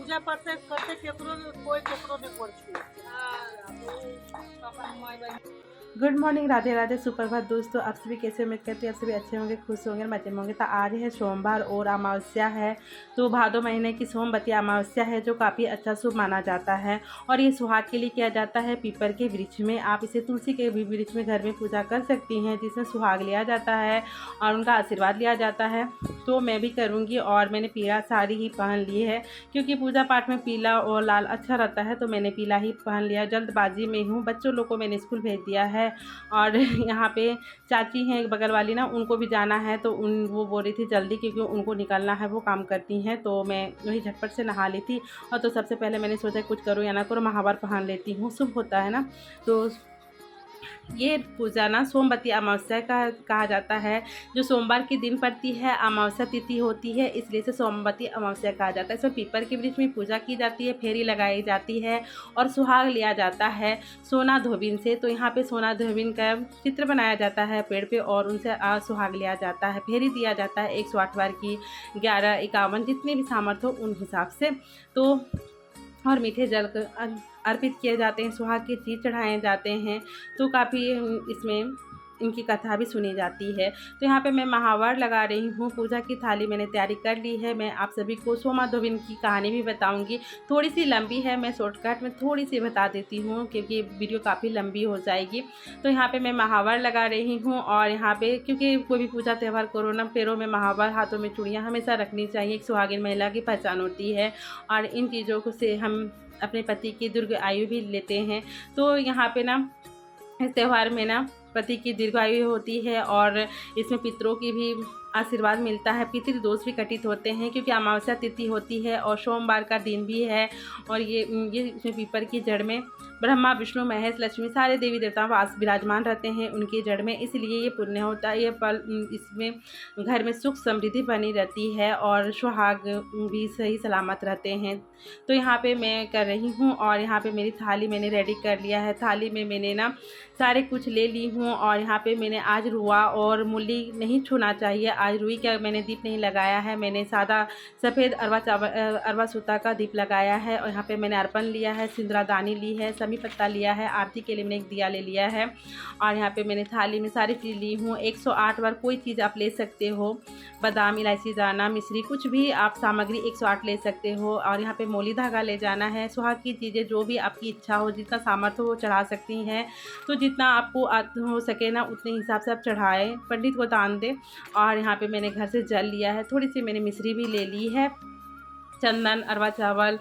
पूजा पाठ करते केकरो कोई केकरो नहीं पड़ गुड मॉर्निंग, राधे राधे, सुप्रभात दोस्तों। आप सभी कैसे? उम्मीद करती हैं आप सभी अच्छे होंगे, खुश होंगे, मजे में होंगे। तो आज है सोमवार और अमावस्या है। तो भादो महीने की सोमवती अमावस्या है जो काफ़ी अच्छा शुभ माना जाता है। और ये सुहाग के लिए किया जाता है पीपर के वृक्ष में। आप इसे तुलसी के भी वृक्ष में घर में पूजा कर सकती हैं, जिसमें सुहाग लिया जाता है और उनका आशीर्वाद लिया जाता है। तो मैं भी करूँगी और मैंने पीला साड़ी ही पहन ली है, क्योंकि पूजा पाठ में पीला और लाल अच्छा रहता है। तो मैंने पीला ही पहन लिया। जल्दबाजी में हूँ, बच्चों लोग को मैंने स्कूल भेज दिया है। और यहाँ पे चाची हैं बगल वाली ना, उनको भी जाना है। तो वो बोल रही थी जल्दी, क्योंकि उनको निकलना है, वो काम करती हैं। तो मैं वही झटपट से नहा ली थी। और तो सबसे पहले मैंने सोचा कुछ करूँ या ना करूँ, महावर पहन लेती हूँ, शुभ होता है ना। तो ये पूजा ना सोमवती अमावस्या का कहा जाता है। जो सोमवार के दिन पड़ती है, अमावस्या तिथि होती है, इसलिए से सोमवती अमावस्या कहा जाता है। इसमें पीपर के वृक्ष में पूजा की जाती है, फेरी लगाई जाती है और सुहाग लिया जाता है सोना धोबिन से। तो यहाँ पे सोना धोबिन का चित्र बनाया जाता है पेड़ पे और उनसे सुहाग लिया जाता है, फेरी दिया जाता है 108 बार की, 11, 51, जितने भी सामर्थ्य हो उन हिसाब से। तो और मीठे जल अर्पित किए जाते हैं, सुहाग के चीज चढ़ाए जाते हैं। तो काफ़ी इसमें इनकी कथा भी सुनी जाती है। तो यहाँ पे मैं महावर लगा रही हूँ। पूजा की थाली मैंने तैयारी कर ली है। मैं आप सभी को सोमा धोबिन की कहानी भी बताऊँगी। थोड़ी सी लंबी है, मैं शॉर्टकट में थोड़ी सी बता देती हूँ, क्योंकि वीडियो काफ़ी लंबी हो जाएगी। तो यहाँ पे मैं महावर लगा रही हूँ। और यहाँ पे क्योंकि कोई भी पूजा त्यौहार करो ना, पैरों में महावर, हाथों में चूड़ियाँ हमेशा रखनी चाहिए। एक सुहागिन महिला की पहचान होती है। और इन चीज़ों को से हम अपने पति की दीर्घ आयु भी लेते हैं। तो यहाँ पे ना इस त्यौहार में ना पति की दीर्घायु होती है और इसमें पितरों की भी आशीर्वाद मिलता है। पितृ दोष भी कटित होते हैं, क्योंकि अमावस्या तिथि होती है और सोमवार का दिन भी है। और ये इसमें पीपर की जड़ में ब्रह्मा, विष्णु, महेश, लक्ष्मी सारे देवी देवता वास विराजमान रहते हैं उनकी जड़ में, इसलिए ये पुण्य होता है। ये फल इसमें घर में सुख समृद्धि बनी रहती है और सुहाग भी सही सलामत रहते हैं। तो यहाँ पे मैं कर रही हूँ और यहाँ पे मेरी थाली मैंने रेडी कर लिया है। थाली में मैंने ना सारे कुछ ले ली हूँ। और यहाँ पे मैंने आज रुआ और मूली नहीं छूना चाहिए। आज रुई का मैंने दीप नहीं लगाया है, मैंने सादा सफ़ेद अरवा सूता का दीप लगाया है। और यहाँ पे मैंने अर्पण लिया है, सिंदूरदानी ली है, समी पत्ता लिया है, आरती के लिए मैंने एक दिया ले लिया है। और यहाँ पे मैंने थाली में सारी चीज़ ली हूँ। 108 बार कोई चीज़ आप ले सकते हो, बादाम, इलायची दाना, मिश्री, कुछ भी आप सामग्री 108 ले सकते हो। और यहाँ पे मोली धागा ले जाना है। सुहाग की चीज़ें जो भी आपकी इच्छा हो, जितना सामर्थ्य हो चढ़ा सकती हैं। तो जितना आपको हो सके ना, उतने हिसाब से आप चढ़ाएं, पंडित को दान दें। और यहाँ पे मैंने घर से जल लिया है, थोड़ी सी मैंने मिश्री भी ले ली है, चंदन, अरवा चावल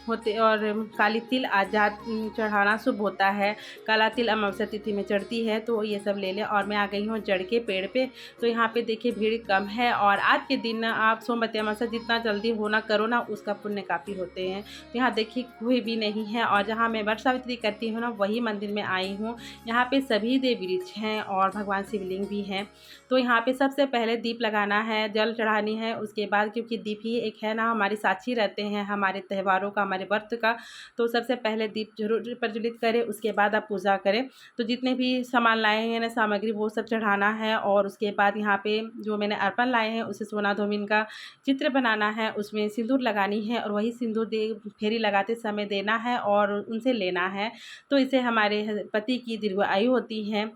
होते और काली तिल आजाद चढ़ाना शुभ होता है। काला तिल अमावस्या तिथि में चढ़ती है, तो ये सब ले लें। और मैं आ गई हूँ जड़ के पेड़ पे। तो यहाँ पे देखिए भीड़ कम है। और आज के दिन आप सोमवती अमावस्या जितना जल्दी होना करो ना, उसका पुण्य काफ़ी होते हैं। तो यहाँ देखिए कोई भी नहीं है। और जहाँ मैं वट सावित्री करती हूँ ना, वही मंदिर में आई हूँ। यहाँ पे सभी देवी वृक्ष हैं और भगवान शिवलिंग भी हैं। तो यहाँ पे सबसे पहले दीप लगाना है, जल चढ़ानी है। उसके बाद क्योंकि दीप ही एक है ना, हमारी साक्षी रहते हैं हमारे त्योहारों का, हमारे व्रत का। तो सबसे पहले दीप जरूर प्रज्वलित करें, उसके बाद आप पूजा करें। तो जितने भी सामान लाए हैं ना, सामग्री, वो सब चढ़ाना है। और उसके बाद यहाँ पे जो मैंने अर्पण लाए हैं, उसे सोना धोबिन का चित्र बनाना है, उसमें सिंदूर लगानी है और वही सिंदूर फेरी लगाते समय देना है और उनसे लेना है। तो इससे हमारे पति की दीर्घ आयु होती है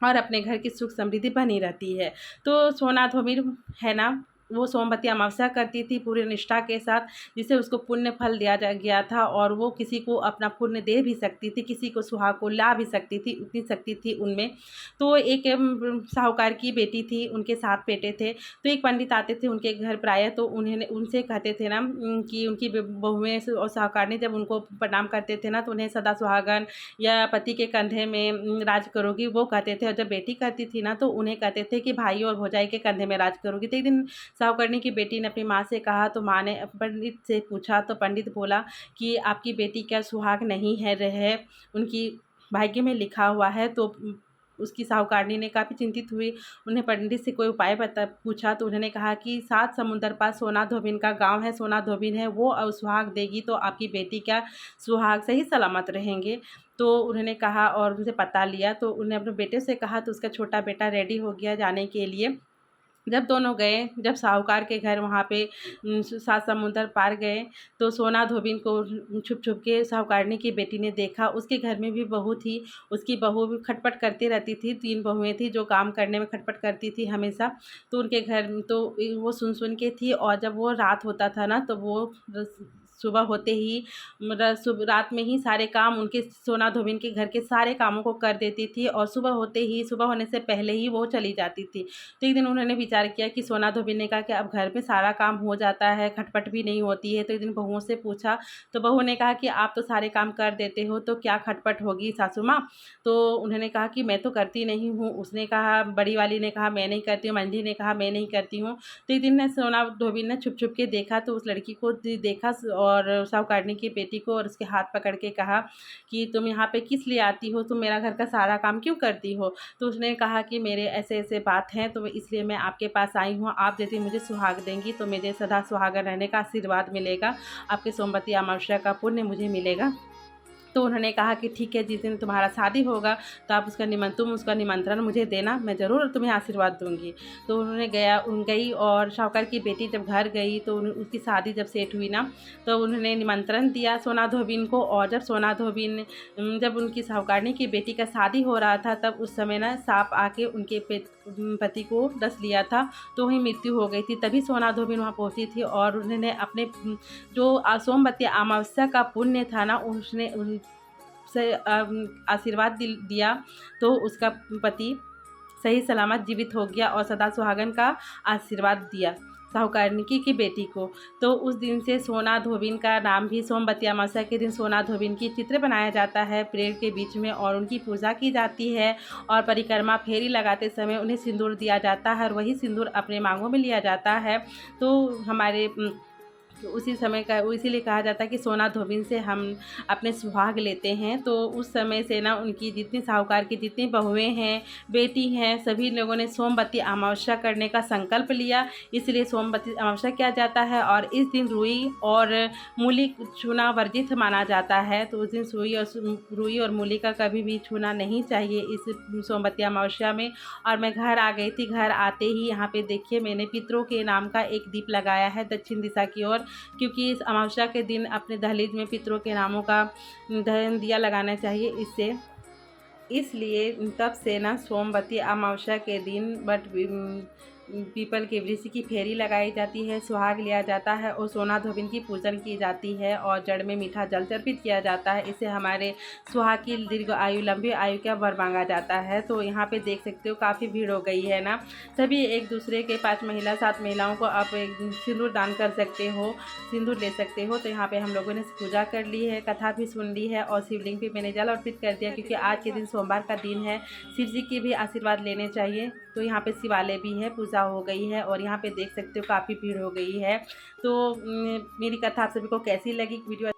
और अपने घर की सुख समृद्धि बनी रहती है। तो सोना धोबिन है ना, वो सोमवती अमावस्या करती थी पूरी निष्ठा के साथ, जिसे उसको पुण्य फल दिया गया था। और वो किसी को अपना पुण्य दे भी सकती थी, किसी को सुहाग को ला भी सकती थी, उतनी शक्ति थी उनमें। तो एक साहूकार की बेटी थी, उनके 7 बेटे थे। तो एक पंडित आते थे उनके घर प्रायः, तो उन्हें उनसे कहते थे ना कि उनकी बहुएँ और साहूकारनी जब उनको प्रणाम करते थे ना, तो उन्हें सदा सुहागन या पति के कंधे में राज करोगी, वो कहते थे। और जब बेटी करती थी ना, तो उन्हें कहते थे कि भाई और भौजाई के कंधे में राज करोगी। तो एक दिन साहूकरनी की बेटी ने अपनी माँ से कहा, तो माँ ने पंडित से पूछा, तो पंडित बोला कि आपकी बेटी क्या सुहाग नहीं है, रहे उनकी भाग्य में लिखा हुआ है। तो उसकी साहूकारनी ने काफ़ी चिंतित हुई, उन्हें पंडित से कोई उपाय पूछा। तो उन्होंने कहा कि 7 समुंदर पास सोना धोबिन का गांव है, सोना धोबिन है, वो सुहाग देगी तो आपकी बेटी क्या सुहाग सही सलामत रहेंगे। तो उन्होंने कहा और उनसे पता लिया। तो उन्हें अपने बेटे से कहा, तो उसका छोटा बेटा रेडी हो गया जाने के लिए। जब दोनों गए, जब साहूकार के घर वहाँ पे 7 समुंदर पार गए, तो सोना धोबिन को छुप छुप के साहूकारनी की बेटी ने देखा। उसके घर में भी बहू थी, उसकी बहू भी खटपट करती रहती थी। 3 बहुएँ थी जो काम करने में खटपट करती थी हमेशा। तो उनके घर तो वो सुन के थी, और जब वो रात होता था ना, तो वो सुबह होते ही रात में ही सारे काम उनके सोना धोबिन के घर के सारे कामों को कर देती थी, और सुबह होने से पहले ही वो चली जाती थी। तो एक दिन उन्होंने विचार किया कि सोना धोबिन ने कहा कि अब घर में सारा काम हो जाता है, खटपट भी नहीं होती है। तो एक दिन बहुओं से पूछा, तो बहू ने कहा कि आप तो सारे काम कर देते हो, तो क्या खटपट होगी सासू माँ? तो उन्होंने कहा कि मैं तो करती नहीं हूँ। उसने कहा, बड़ी वाली ने कहा मैं नहीं करती हूँ, मंझली ने कहा मैं नहीं करती हूँ। तो एक दिन ने सोना धोबिन ने छुप छुप के देखा, तो उस लड़की को देखा और साहूकारनी की बेटी को, और उसके हाथ पकड़ के कहा कि तुम यहाँ पे किस लिए आती हो, तुम मेरा घर का सारा काम क्यों करती हो? तो उसने कहा कि मेरे ऐसे ऐसे बात हैं, तो इसलिए मैं आपके पास आई हूँ। आप यदि मुझे सुहाग देंगी तो मुझे सदा सुहागन रहने का आशीर्वाद मिलेगा, आपके सोमवती अमावस्या का पुण्य मुझे मिलेगा। तो उन्होंने कहा कि ठीक है, जिस दिन तुम्हारा शादी होगा तो आप तुम उसका निमंत्रण मुझे देना, मैं ज़रूर तुम्हें आशीर्वाद दूंगी। तो उन्होंने गई, और साहूकार की बेटी जब घर गई तो उसकी शादी जब सेट हुई ना, तो उन्होंने निमंत्रण दिया सोना धोबिन को। और जब सोना धोबिन जब उनकी साहूकारनी की बेटी का शादी हो रहा था, तब उस समय ना सांप आके उनके पति को डस लिया था, तो वहीं मृत्यु हो गई थी। तभी सोना धोबिन वहाँ पहुँची थी, और उन्होंने अपने जो सोमवती अमावस्या का पुण्य था ना, उसने से आशीर्वाद दिया, तो उसका पति सही सलामत जीवित हो गया, और सदा सुहागन का आशीर्वाद दिया साहूकारनी की बेटी को। तो उस दिन से सोना धोबिन का नाम भी, सोमवती अमावस्या के दिन सोना धोबिन की चित्र बनाया जाता है पेड़ के बीच में, और उनकी पूजा की जाती है। और परिक्रमा फेरी लगाते समय उन्हें सिंदूर दिया जाता है, और वही सिंदूर अपने मांगों में लिया जाता है। तो हमारे उसी समय का इसीलिए कहा जाता है कि सोना धोबिन से हम अपने सुहाग लेते हैं। तो उस समय से ना उनकी जितनी साहूकार की जितनी बहुएँ हैं, बेटी हैं, सभी लोगों ने सोमवती अमावस्या करने का संकल्प लिया, इसलिए सोमवती अमावस्या किया जाता है। और इस दिन रुई और मूली छूना वर्जित माना जाता है। तो उस दिन रुई और मूली का कभी भी छूना नहीं चाहिए इस सोमवती अमावस्या में। और मैं घर आ गई थी, घर आते ही यहाँ पे देखिए मैंने पितरों के नाम का एक दीप लगाया है दक्षिण दिशा की ओर, क्योंकि इस अमावस्या के दिन अपने दहलीज में पितरों के नामों का दिया लगाना चाहिए। इसलिए तब से ना सोमवती अमावस्या के दिन पीपल के वृक्ष की फेरी लगाई जाती है, सुहाग लिया जाता है, और सोना धोबिन की पूजन की जाती है, और जड़ में मीठा जल अर्पित किया जाता है। इससे हमारे सुहाग की दीर्घ आयु, लंबी आयु का वर मांगा जाता है। तो यहाँ पे देख सकते हो काफ़ी भीड़ हो गई है ना। सभी एक दूसरे के 5 महिला 7 महिलाओं को आप सिंदूर दान कर सकते हो, सिंदूर ले सकते हो। तो यहाँ पे हम लोगों ने पूजा कर ली है, कथा भी सुन ली है, और शिवलिंग पे मैंने जल अर्पित कर दिया, क्योंकि आज के दिन सोमवार का दिन है, शिव जी की भी आशीर्वाद लेने चाहिए। तो यहाँ पे शिवालय भी है, पूजा हो गई है, और यहाँ पे देख सकते हो काफ़ी भीड़ हो गई है। तो मेरी कथा आप सभी को कैसी लगी वीडियो